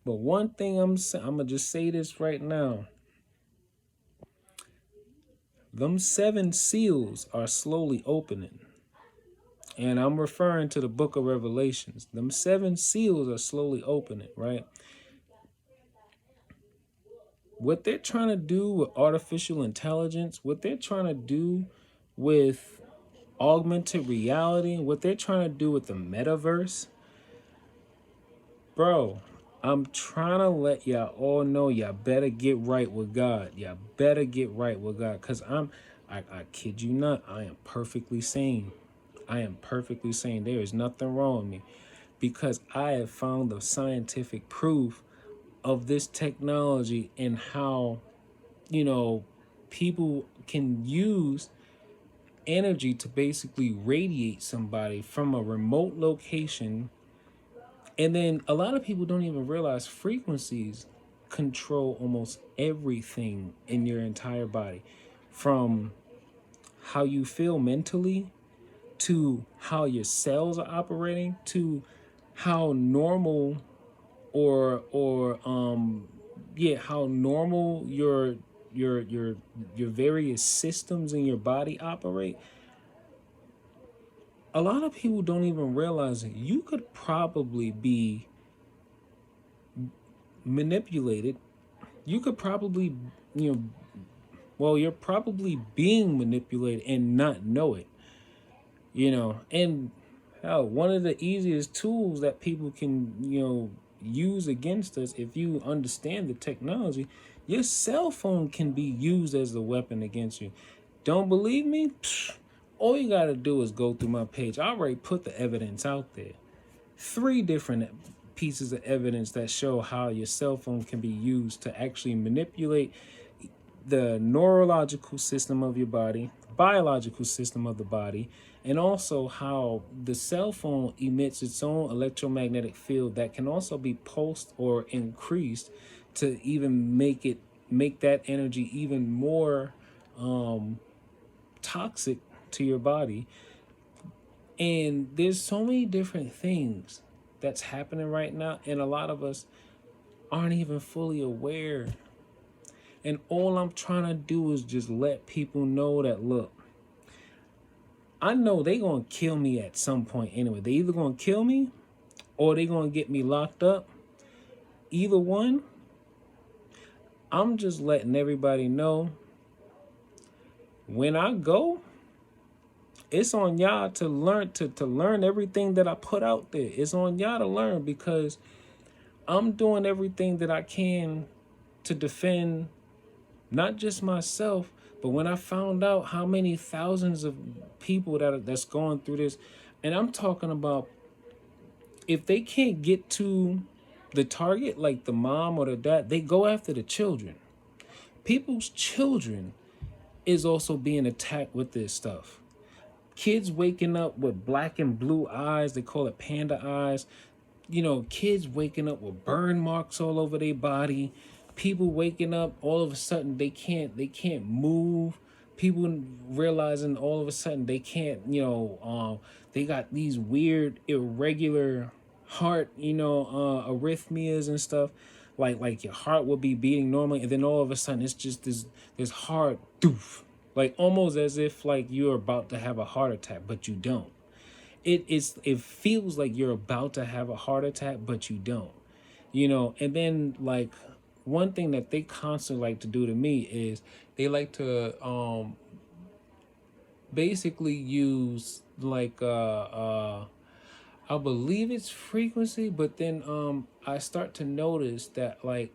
But one thing I'm going to just say this right now. Them 7 seals are slowly opening. And I'm referring to the book of Revelations. Them 7 seals are slowly opening, right? What they're trying to do with artificial intelligence, what they're trying to do with augmented reality, what they're trying to do with the metaverse, bro, I'm trying to let y'all all know y'all better get right with God. Y'all better get right with God, because I kid you not, I am perfectly sane. I am perfectly sane. There is nothing wrong with me, because I have found the scientific proof of this technology and how, people can use energy to basically radiate somebody from a remote location. And then a lot of people don't even realize frequencies control almost everything in your entire body, from how you feel mentally to how your cells are operating to how normal how normal your various systems in your body operate. A lot of people don't even realize that you could probably be manipulated. You could probably, you're probably being manipulated and not know it. And hell, one of the easiest tools that people can, use against us, if you understand the technology, your cell phone can be used as a weapon against you. Don't believe me? Psh, all you got to do is go through my page. I already put the evidence out there. 3 different pieces of evidence that show how your cell phone can be used to actually manipulate the neurological system of your body, biological system of the body, and also how the cell phone emits its own electromagnetic field that can also be pulsed or increased to even make that energy even more toxic to your body. And there's so many different things that's happening right now, and a lot of us aren't even fully aware. And all I'm trying to do is just let people know that, look, I know they gonna kill me at some point anyway. They either gonna kill me or they gonna get me locked up. Either one, I'm just letting everybody know when I go, it's on y'all to learn to learn everything that I put out there. It's on y'all to learn because I'm doing everything that I can to defend not just myself, but when I found out how many thousands of people that's going through this, and I'm talking about if they can't get to the target, like the mom or the dad, they go after the children. People's children is also being attacked with this stuff. Kids waking up with black and blue eyes, they call it panda eyes. Kids waking up with burn marks all over their body. People waking up all of a sudden they can't move. People realizing all of a sudden they can't, they got these weird irregular heart, arrhythmias and stuff. Like your heart will be beating normally, and then all of a sudden it's just this hard doof. Like almost as if like you're about to have a heart attack, but you don't. It feels like you're about to have a heart attack, but you don't. And then like one thing that they constantly like to do to me is they like to basically use like I believe it's frequency, but then I start to notice that like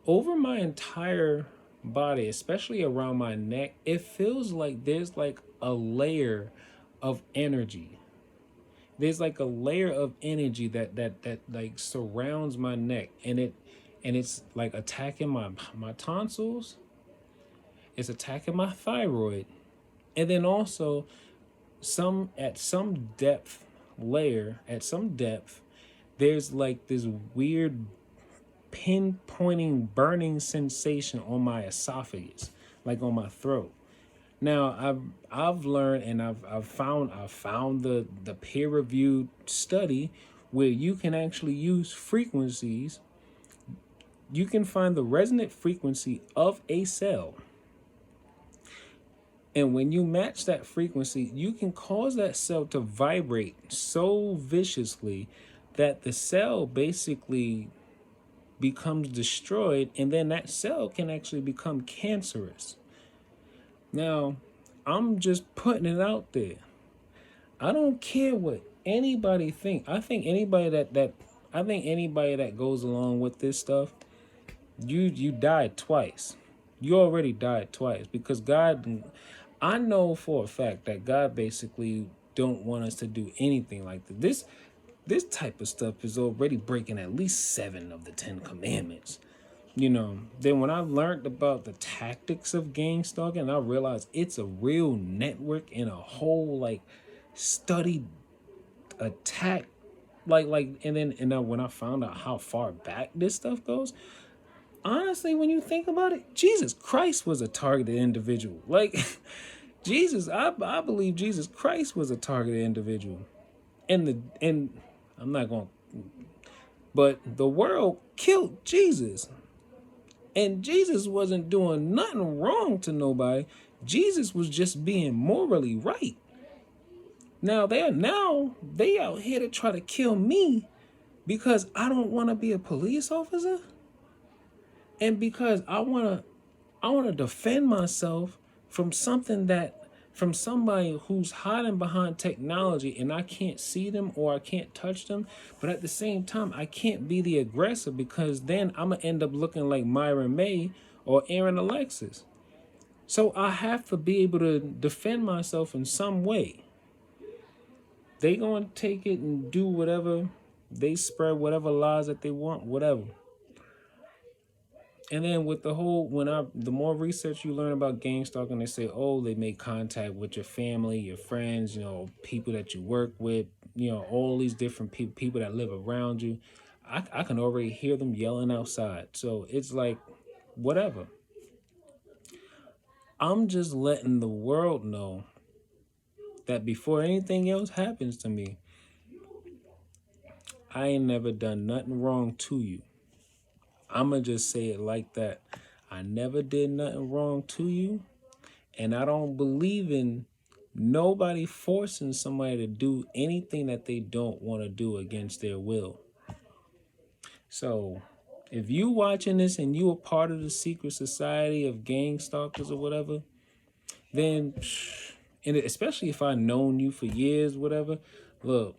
over my entire body, especially around my neck, it feels like there's like a layer of energy. There's like a layer of energy that like surrounds my neck, and it's like attacking my tonsils. It's attacking my thyroid, and then also some depth at some depth, there's like this weird pinpointing burning sensation on my esophagus, like on my throat. Now I've learned and I've found the peer reviewed study where you can actually use frequencies. You can find the resonant frequency of a cell. And when you match that frequency, you can cause that cell to vibrate so viciously that the cell basically becomes destroyed, and then that cell can actually become cancerous. Now, I'm just putting it out there. I don't care what anybody think. I think anybody that goes along with this stuff, you died twice. You already died twice because God, I know for a fact that God basically don't want us to do anything like this. This type of stuff is already breaking at least 7 of the 10 commandments. Then when I learned about the tactics of gang stalking, I realized it's a real network and a whole like studied attack. And then when I found out how far back this stuff goes, honestly, when you think about it, Jesus Christ was a targeted individual. Like Jesus, I believe Jesus Christ was a targeted individual. And I'm not going, but the world killed Jesus. And Jesus wasn't doing nothing wrong to nobody. Jesus was just being morally right. Now they out here to try to kill me because I don't want to be a police officer, and because I want to defend myself from from somebody who's hiding behind technology and I can't see them or I can't touch them, but at the same time I can't be the aggressor because then I'm gonna end up looking like Myron May or Aaron Alexis. So I have to be able to defend myself in some way. They gonna take it and do whatever, they spread whatever lies that they want, whatever. And then with the whole, the more research you learn about gang stalking, they say, oh, they make contact with your family, your friends, people that you work with, all these different people that live around you. I can already hear them yelling outside. So it's like, whatever. I'm just letting the world know that before anything else happens to me, I ain't never done nothing wrong to you. I'ma just say it like that. I never did nothing wrong to you, and I don't believe in nobody forcing somebody to do anything that they don't want to do against their will. So If you watching this and you a part of the secret society of Gangstalkers or whatever, then, and especially if I known you for years, whatever, look,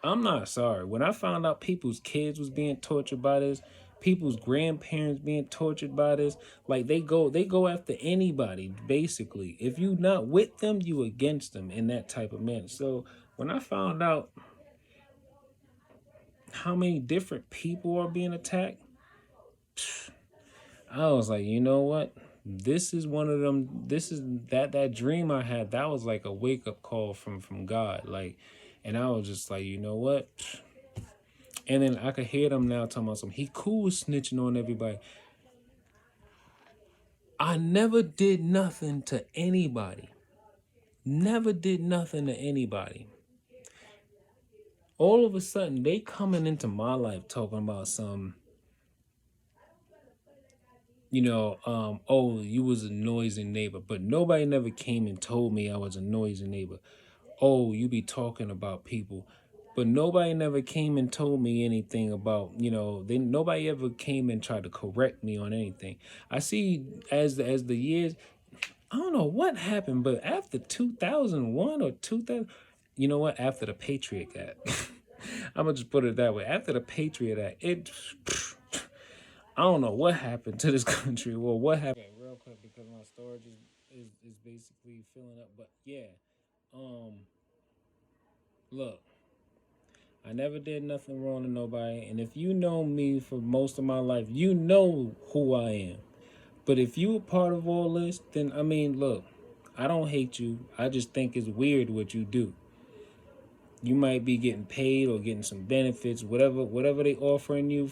I'm not sorry. When I found out people's kids was being tortured by this, people's grandparents being tortured by this, like they go after anybody, basically. If you not with them, you against them in that type of manner. So when I found out how many different people are being attacked, I was like, you know what? This is one of them. This is that dream I had. That was like a wake up call from God. Like, and I was just like, you know what? And then I could hear them now talking about something. He cool with snitching on everybody. I never did nothing to anybody. Never did nothing to anybody. All of a sudden, they coming into my life talking about some, oh, you was a noisy neighbor. But nobody never came and told me I was a noisy neighbor. Oh, you be talking about people. But nobody never came and told me anything about, nobody ever came and tried to correct me on anything. I see as the years, I don't know what happened, but after 2001 or 2000, you know what? After the Patriot Act, I'm gonna just put it that way. After the Patriot Act, I don't know what happened to this country. Well, what happened? Okay, real quick, because my storage is basically filling up. But yeah, um, look, I never did nothing wrong to nobody, and if you know me for most of my life, you know who I am. But if you a part of all this, then I mean, look, I don't hate you. I just think it's weird what you do. You might be getting paid or getting some benefits, whatever they offering you.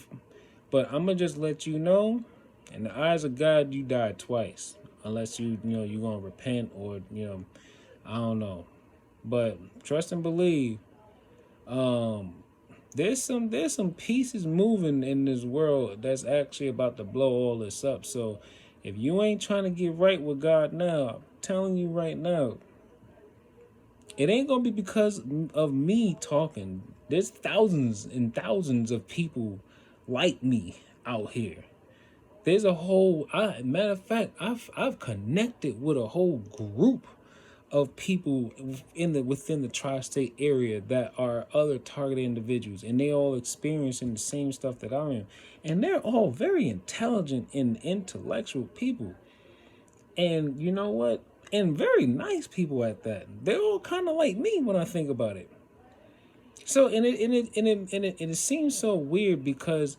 But I'm gonna just let you know, in the eyes of God, you died twice. Unless you're gonna repent or I don't know. But trust and believe. There's some pieces moving in this world that's actually about to blow all this up. So if you ain't trying to get right with God now, I'm telling you right now, it ain't gonna be because of me talking. There's thousands and thousands of people like me out here. There's a whole matter of fact, I've connected with a whole group of people within the tri-state area that are other targeted individuals, and they all experiencing the same stuff that I am, and they're all very intelligent and intellectual people, and you know what, and very nice people at that. They're all kind of like me when I think about it. So and it seems so weird because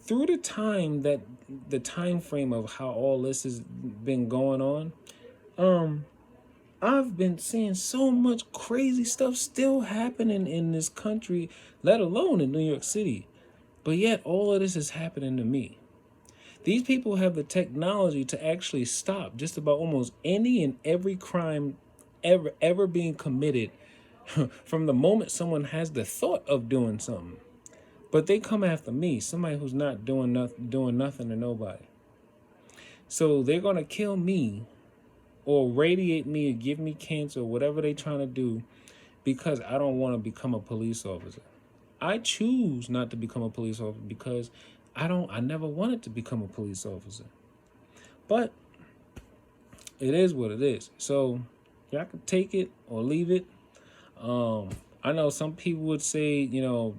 through the time frame of how all this has been going on, I've been seeing so much crazy stuff still happening in this country, let alone in New York City. But yet all of this is happening to me. These people have the technology to actually stop just about almost any and every crime ever being committed from the moment someone has the thought of doing something. But they come after me, somebody who's not doing nothing to nobody. So they're gonna kill me or radiate me or give me cancer or whatever they're trying to do because I don't want to become a police officer. I choose not to become a police officer because I never wanted to become a police officer. But it is what it is. So y'all can take it or leave it. I know some people would say,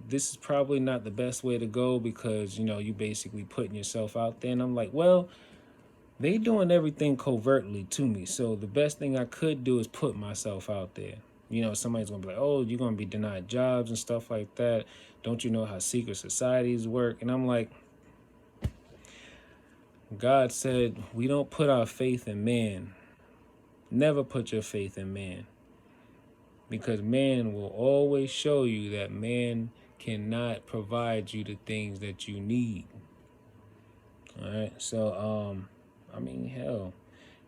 this is probably not the best way to go because, you basically putting yourself out there. And I'm like, well, they doing everything covertly to me. So the best thing I could do is put myself out there. Somebody's going to be like, oh, you're going to be denied jobs and stuff like that. Don't you know how secret societies work? And I'm like, God said, we don't put our faith in man. Never put your faith in man. Because man will always show you that man cannot provide you the things that you need. All right. So, hell,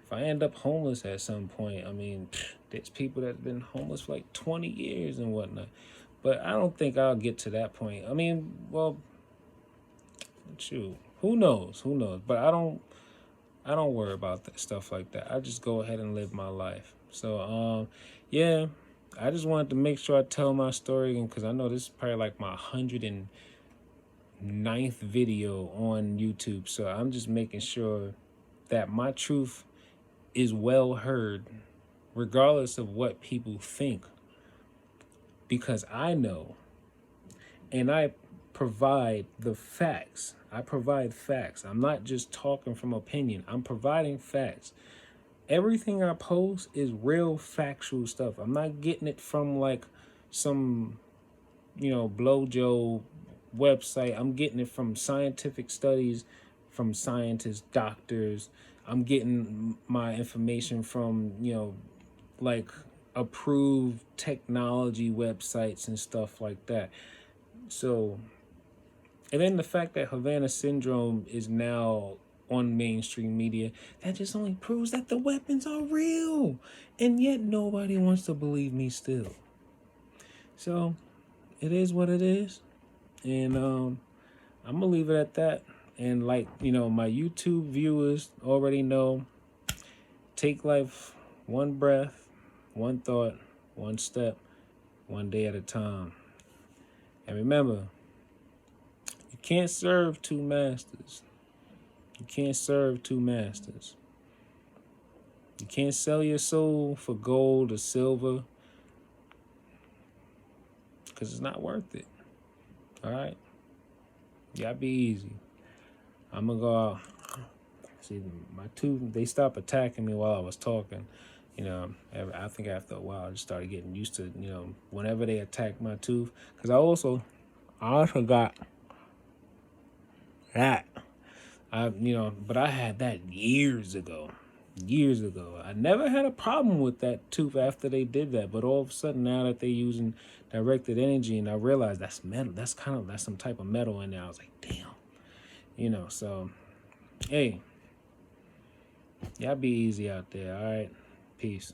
if I end up homeless at some point, there's people that's been homeless for like 20 years and whatnot. But I don't think I'll get to that point. Well, shoot, who knows? But I don't worry about that stuff like that. I just go ahead and live my life. So, yeah, I just wanted to make sure I tell my story again because I know this is probably like my ninth video on YouTube. So I'm just making sure that my truth is well heard, regardless of what people think, because I know and I provide the facts. I provide facts. I'm not just talking from opinion, I'm providing facts. Everything I post is real factual stuff. I'm not getting it from like some, blowjo website. I'm getting it from scientific studies, from scientists, doctors. I'm getting my information from, like approved technology websites and stuff like that. So, and then the fact that Havana Syndrome is now on mainstream media, that just only proves that the weapons are real. And yet nobody wants to believe me still. So, it is what it is. And I'm gonna leave it at that. And like, my YouTube viewers already know, take life one breath, one thought, one step, one day at a time. And remember, you can't serve two masters. You can't serve two masters. You can't sell your soul for gold or silver, because it's not worth it. All right? You gotta be easy. I'm gonna go out. See, my tooth, they stopped attacking me while I was talking. I think after a while I just started getting used to, whenever they attack my tooth. Because I also got that. But I had that years ago. Years ago. I never had a problem with that tooth after they did that. But all of a sudden, now that they're using directed energy, and I realized that's metal. That's some type of metal in there. I was like, damn. So, hey, y'all be easy out there, all right? Peace.